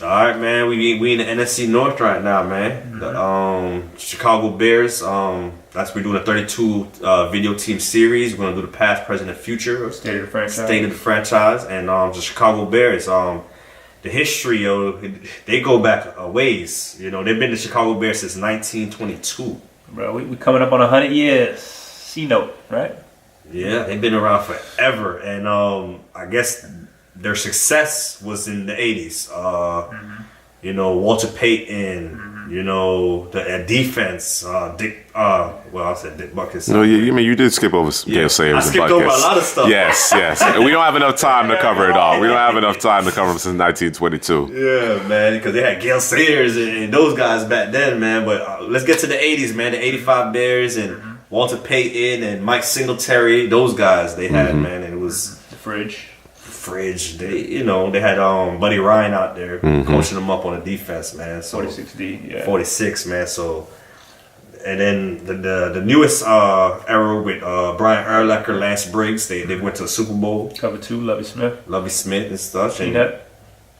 All right, man. We in the NFC North right now, man. The Chicago Bears. We're doing a 32 video team series. We're gonna do the past, present, and future. State of the franchise. State of the franchise, and the Chicago Bears. The history, they go back a ways. You know, they've been the Chicago Bears since 1922. Bro, we coming up on 100 years. C-note, right? Yeah, they've been around forever, and I guess their success was in the 80s. You know, Walter Payton. You know, the defense. Dick. Well, I said Dick Buckets. No, you did skip over Gale Sayers. I skipped over a lot of stuff. Yes. We don't have enough time to cover it all. We don't have enough time to cover them since 1922. Yeah, man, because they had Gale Sayers and those guys back then, man. But let's get to the 80s, man. The 85 Bears and Walter Payton and Mike Singletary. Those guys they had, man. And it was the Fridge. They had Buddy Ryan out there coaching them up on the defense, man. So 46D, yeah. 46, man. So, and then the newest era with Brian Urlacher, Lance Briggs, they went to the Super Bowl. Cover 2, Lovie Smith And stuff. Peanut,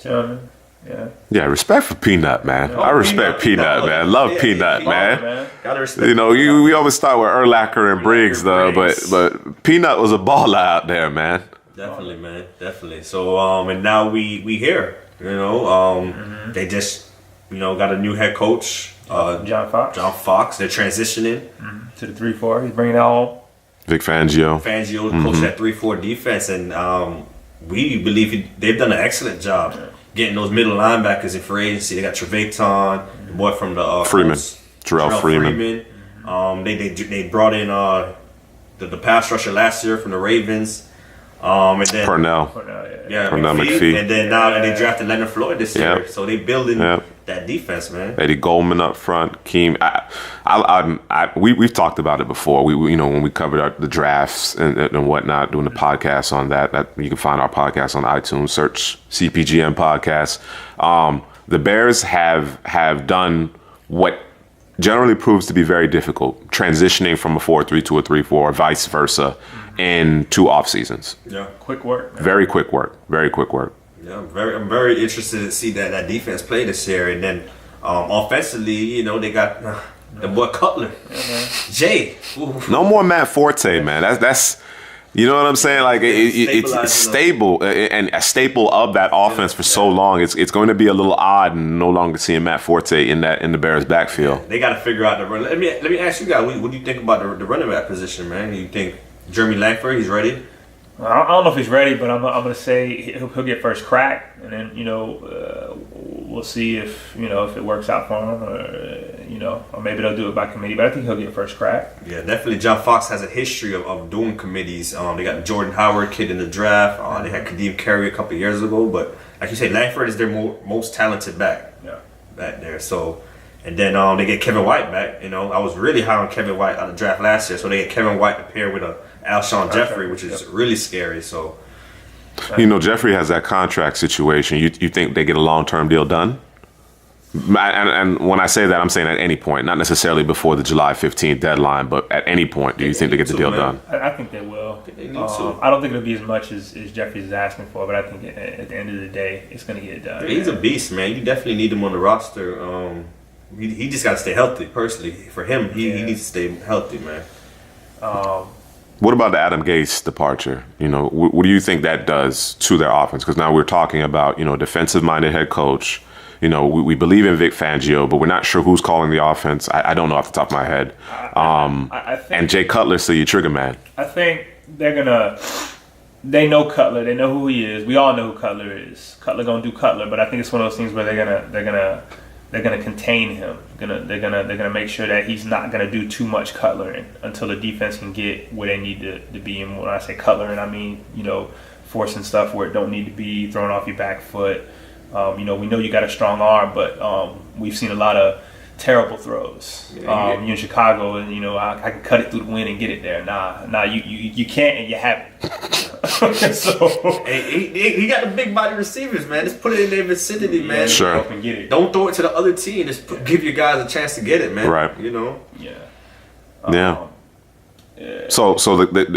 John, yeah. Yeah, respect for Peanut, man. I respect Peanut, man. Love Peanut, man. Gotta respect. You know, we always start with Urlacher and Briggs, though, but Peanut was a baller out there, man. Definitely, man. Definitely. So, and now we here. You know, they just got a new head coach, John Fox. They're transitioning to the 3-4. He's bringing it all. Vic Fangio, coach that 3-4 defense, and we believe they've done an excellent job getting those middle linebackers in free agency. They got Trevathan, the boy from the Terrell Freeman. They brought in the pass rusher last year from the Ravens. And then Purnell McPhee. And then now they drafted Leonard Floyd this year. So they building that defense, man. Eddie Goldman up front. Keem. We've talked about it before. We when we covered the drafts and whatnot, doing the podcast on that you can find our podcast on iTunes. Search CPGM podcast. The Bears have done what generally proves to be very difficult, transitioning from a 4-3 to a 3-4, vice versa, in 2 off seasons. Yeah, quick work. Man. Very quick work. Yeah, I'm very interested to see that defense play this year, and then offensively, they got the boy Cutler, Jay. Ooh. No more Matt Forte, man. That's. You know what I'm saying? Like it's stable and a staple of that offense for so long. It's going to be a little odd and no longer seeing Matt Forte in the Bears backfield. They got to figure out the run. Let me ask you guys, what do you think about the running back position, man? You think Jeremy Langford, he's ready? I don't know if he's ready, but I'm going to say he'll get first crack, and then we'll see if it works out for him, or maybe they'll do it by committee. But I think he'll get first crack. Yeah, definitely. John Fox has a history of doing committees. They got the Jordan Howard kid in the draft. They had Kadeem Carey a couple years ago, but like you say, Langford is their most talented back. Yeah, back there. So, and then they get Kevin White back. I was really high on Kevin White out of the draft last year, so they get Kevin White to pair with Alshon Jeffrey, which is really scary. So, Jeffrey has that contract situation. You think they get a long-term deal done? And when I say that, I'm saying at any point, not necessarily before the July 15th deadline, but at any point, do you think they get the deal done? I think they will. I don't think it'll be as much as Jeffrey's is asking for, but I think at the end of the day, it's going to get done. He's a beast, man. You definitely need him on the roster. He just got to stay healthy, personally. For him, he needs to stay healthy, man. What about the Adam Gase departure? What do you think that does to their offense? Because now we're talking about, defensive-minded head coach. We believe in Vic Fangio, but we're not sure who's calling the offense. I don't know off the top of my head. I think, and Jay Cutler, so your trigger man. I think they know Cutler. They know who he is. We all know who Cutler is. Cutler gonna do Cutler, but I think it's one of those things where they're gonna contain him. They're gonna make sure that he's not gonna do too much Cutlering until the defense can get where they need to be. And when I say Cutlering, I mean forcing stuff where it don't need to be, throwing off your back foot. We know you got a strong arm, but we've seen a lot of terrible throws. You're in Chicago, and I can cut it through the wind and get it there. Nah, you can't, and you haven't. So he got the big body receivers, man. Just put it in their vicinity, man. Sure. And get it. Don't throw it to the other team. Just give your guys a chance to get it, man. Right. Yeah. So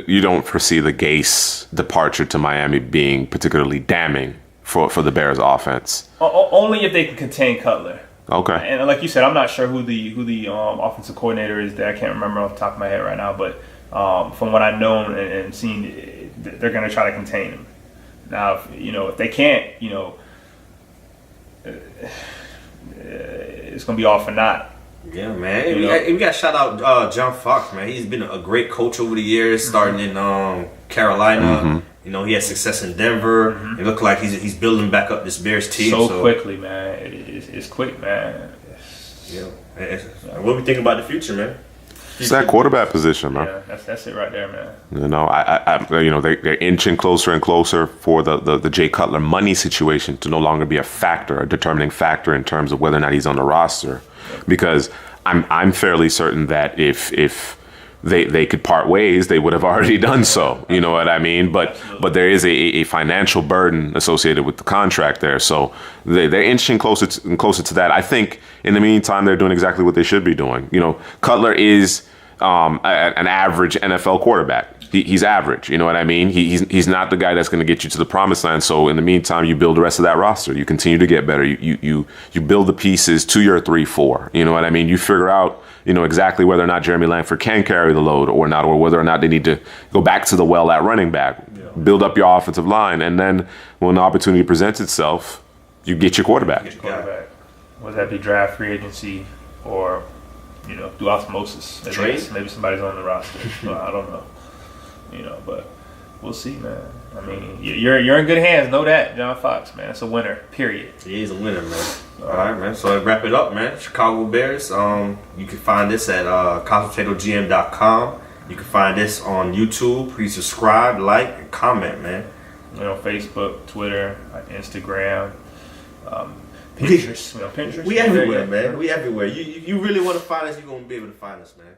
you don't foresee the Gase departure to Miami being particularly damning for the Bears offense. Only if they can contain Cutler. Okay. And like you said, I'm not sure who the offensive coordinator is there. I can't remember off the top of my head right now, but from what I've known and seen, they're going to try to contain him. Now, if they can't, it's going to be all for naught. Yeah, man. We got to shout out John Fox, man. He's been a great coach over the years, starting in Carolina. He had success in Denver. It looked like he's building back up this Bears team. So quickly, man. It's quick, man. What we think about the future, man? It's that quarterback position, man. Yeah, that's it right there, man. They're inching closer and closer for the Jay Cutler money situation to no longer be a determining factor in terms of whether or not he's on the roster. Because I'm fairly certain that if they could part ways, they would have already done so. You know what I mean? But there is a financial burden associated with the contract there. So they're inching closer and closer to that. I think in the meantime, they're doing exactly what they should be doing. Cutler is an average NFL quarterback. He's average. You know what I mean? He's not the guy that's going to get you to the promised land. So in the meantime, you build the rest of that roster. You continue to get better. You build the pieces to your 3-4. You know what I mean? You figure out exactly whether or not Jeremy Langford can carry the load or not, or whether or not they need to go back to the well at running back. Yeah. Build up your offensive line, and then when the opportunity presents itself, you get your quarterback. Whether that be draft, free agency, or through osmosis. Maybe somebody's on the roster. I don't know. But we'll see, man. I mean, you're in good hands. Know that, John Fox, man. It's a winner. Period. He is a winner, man. All right, man. So to wrap it up, man. Chicago Bears. You can find this at CosmosPotatoGM.com. You can find this on YouTube. Please subscribe, like, and comment, man. Facebook, Twitter, Instagram, Pinterest. Pinterest. We everywhere, man. We everywhere. You really want to find us, you're gonna be able to find us, man.